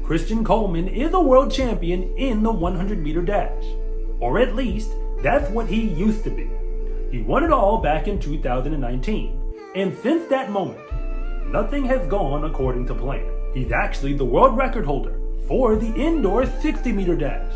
Christian Coleman is a world champion in the 100-meter dash. Or at least, that's what he used to be. He won it all back in 2019, and since that moment, nothing has gone according to plan. He's actually the world record holder for the indoor 60-meter dash,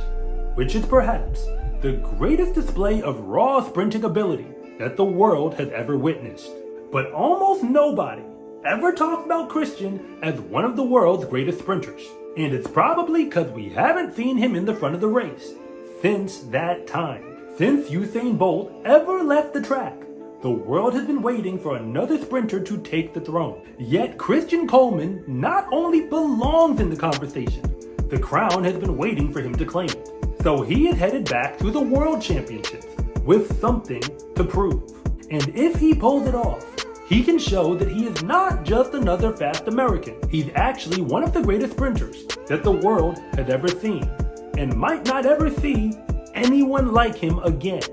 which is perhaps the greatest display of raw sprinting ability that the world has ever witnessed. But almost nobody ever talked about Christian as one of the world's greatest sprinters. And it's probably because we haven't seen him in the front of the race since that time. Since Usain Bolt ever left the track, the world has been waiting for another sprinter to take the throne. Yet Christian Coleman not only belongs in the conversation, the crown has been waiting for him to claim it. So he is headed back to the World Championships with something to prove. And if he pulls it off, he can show that he is not just another fast American. He's actually one of the greatest sprinters that the world has ever seen, and might not ever see anyone like him again.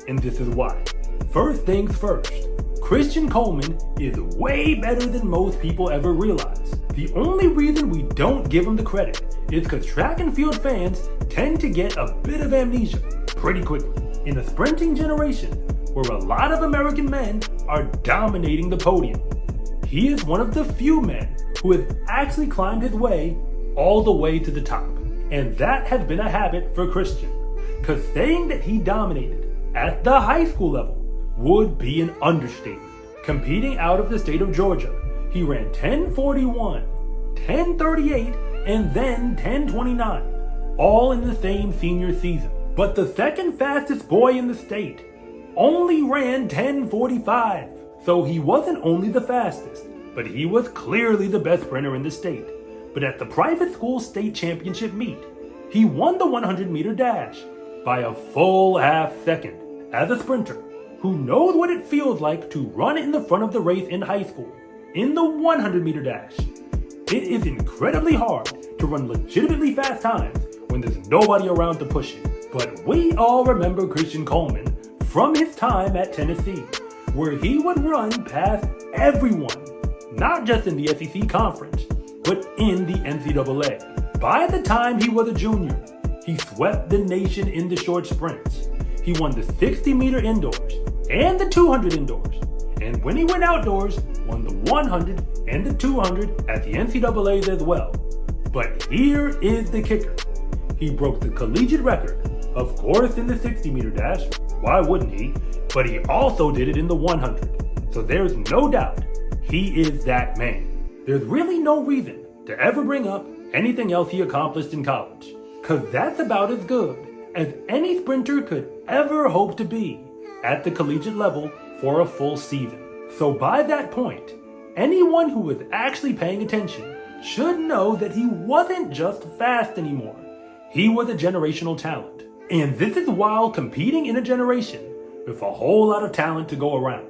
And this is why. First things first, Christian Coleman is way better than most people ever realize. The only reason we don't give him the credit is because track and field fans tend to get a bit of amnesia pretty quickly. In a sprinting generation where a lot of American men are dominating the podium, he is one of the few men who has actually climbed his way all the way to the top. And that has been a habit for Christian, because saying that he dominated at the high school level would be an understatement. Competing out of the state of Georgia, he ran 10:41, 10:38, and then 10:29, all in the same senior season. But the second fastest boy in the state only ran 10:45. So he wasn't only the fastest, but he was clearly the best sprinter in the state. But at the private school state championship meet, he won the 100-meter dash by a full half second. As a sprinter who knows what it feels like to run in the front of the race in high school, in the 100-meter dash, it is incredibly hard to run legitimately fast times when there's nobody around to push you. But we all remember Christian Coleman from his time at Tennessee, where he would run past everyone, not just in the SEC conference, but in the NCAA. By the time he was a junior, he swept the nation in the short sprints. He won the 60-meter indoors and the 200 indoors. And when he went outdoors, won the 100 and the 200 at the NCAAs as well. But here is the kicker. He broke the collegiate record, of course in the 60-meter dash, why wouldn't he? But he also did it in the 100. So there's no doubt he is that man. There's really no reason to ever bring up anything else he accomplished in college, because that's about as good as any sprinter could ever hope to be at the collegiate level for a full season. So by that point, anyone who was actually paying attention should know that he wasn't just fast anymore. He was a generational talent. And this is while competing in a generation with a whole lot of talent to go around.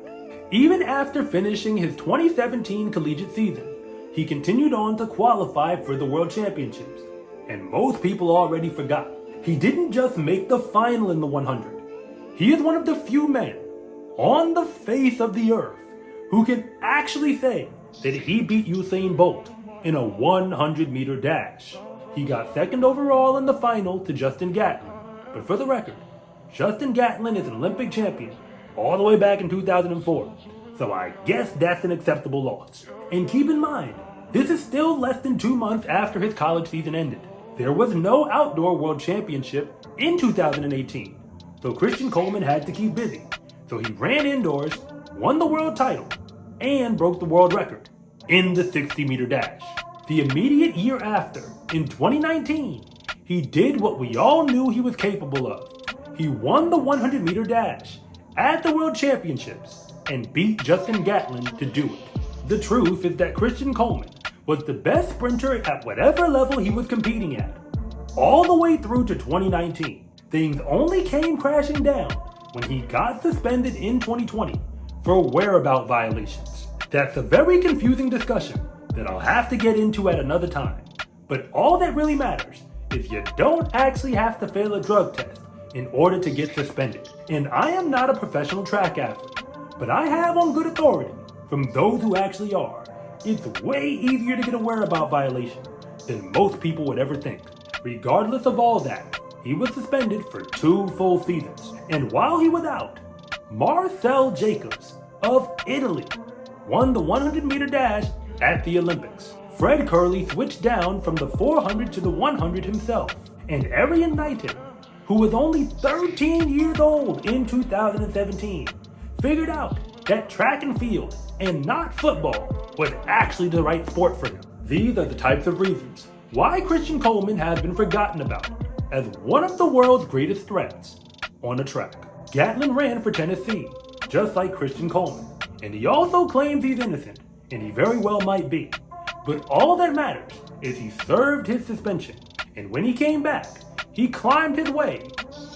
Even after finishing his 2017 collegiate season, he continued on to qualify for the World Championships. And most people already forgot, he didn't just make the final in the 100. He is one of the few men on the face of the earth who can actually say that he beat Usain Bolt in a 100-meter dash. He got second overall in the final to Justin Gatlin. But for the record, Justin Gatlin is an Olympic champion all the way back in 2004. So I guess that's an acceptable loss. And keep in mind, this is still less than 2 months after his college season ended. There was no outdoor world championship in 2018. So Christian Coleman had to keep busy. So he ran indoors, won the world title, and broke the world record in the 60-meter dash. The immediate year after, in 2019, he did what we all knew he was capable of. He won the 100-meter dash at the World Championships and beat Justin Gatlin to do it. The truth is that Christian Coleman was the best sprinter at whatever level he was competing at, all the way through to 2019. Things only came crashing down when he got suspended in 2020 for whereabout violations. That's a very confusing discussion that I'll have to get into at another time. But all that really matters is you don't actually have to fail a drug test in order to get suspended. And I am not a professional track athlete, but I have on good authority from those who actually are. It's way easier to get a whereabout violation than most people would ever think. Regardless of all that, he was suspended for 2 full seasons. And while he was out, Marcel Jacobs of Italy won the 100-meter dash at the Olympics. Fred Curley switched down from the 400 to the 100 himself. And Arian Knighton, who was only 13 years old in 2017, figured out that track and field and not football was actually the right sport for him. These are the types of reasons why Christian Coleman has been forgotten about as one of the world's greatest threats on a track. Gatlin ran for Tennessee, just like Christian Coleman, and he also claims he's innocent, and he very well might be. But all that matters is he served his suspension, and when he came back, he climbed his way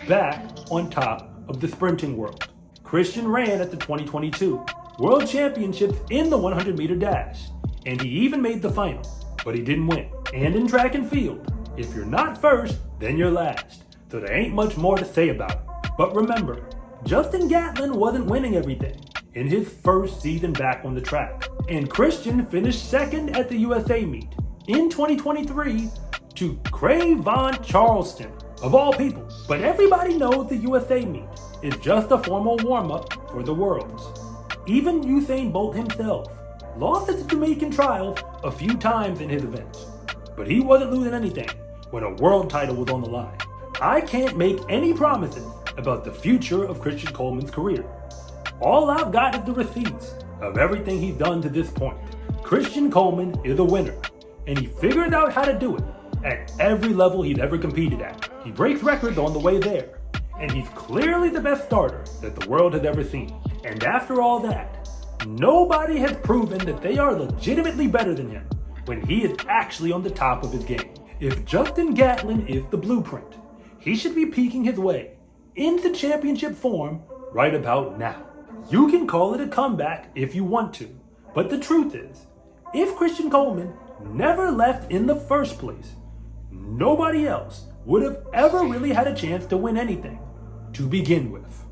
back on top of the sprinting world. Christian ran at the 2022 World Championships in the 100-meter dash, and he even made the final, but he didn't win. And in track and field, if you're not first, then you're last, so there ain't much more to say about it. But remember, Justin Gatlin wasn't winning everything in his first season back on the track, and Christian finished second at the USA meet in 2023 to Cravon Charleston, of all people. But everybody knows the USA meet is just a formal warm-up for the Worlds. Even Usain Bolt himself lost at the Jamaican trials a few times in his events, but he wasn't losing anything when a world title was on the line. I can't make any promises about the future of Christian Coleman's career. All I've got is the receipts of everything he's done to this point. Christian Coleman is a winner, and he figured out how to do it at every level he's ever competed at. He breaks records on the way there, and he's clearly the best starter that the world has ever seen. And after all that, nobody has proven that they are legitimately better than him when he is actually on the top of his game. If Justin Gatlin is the blueprint, he should be peaking his way into championship form right about now. You can call it a comeback if you want to, but the truth is, if Christian Coleman never left in the first place, nobody else would have ever really had a chance to win anything to begin with.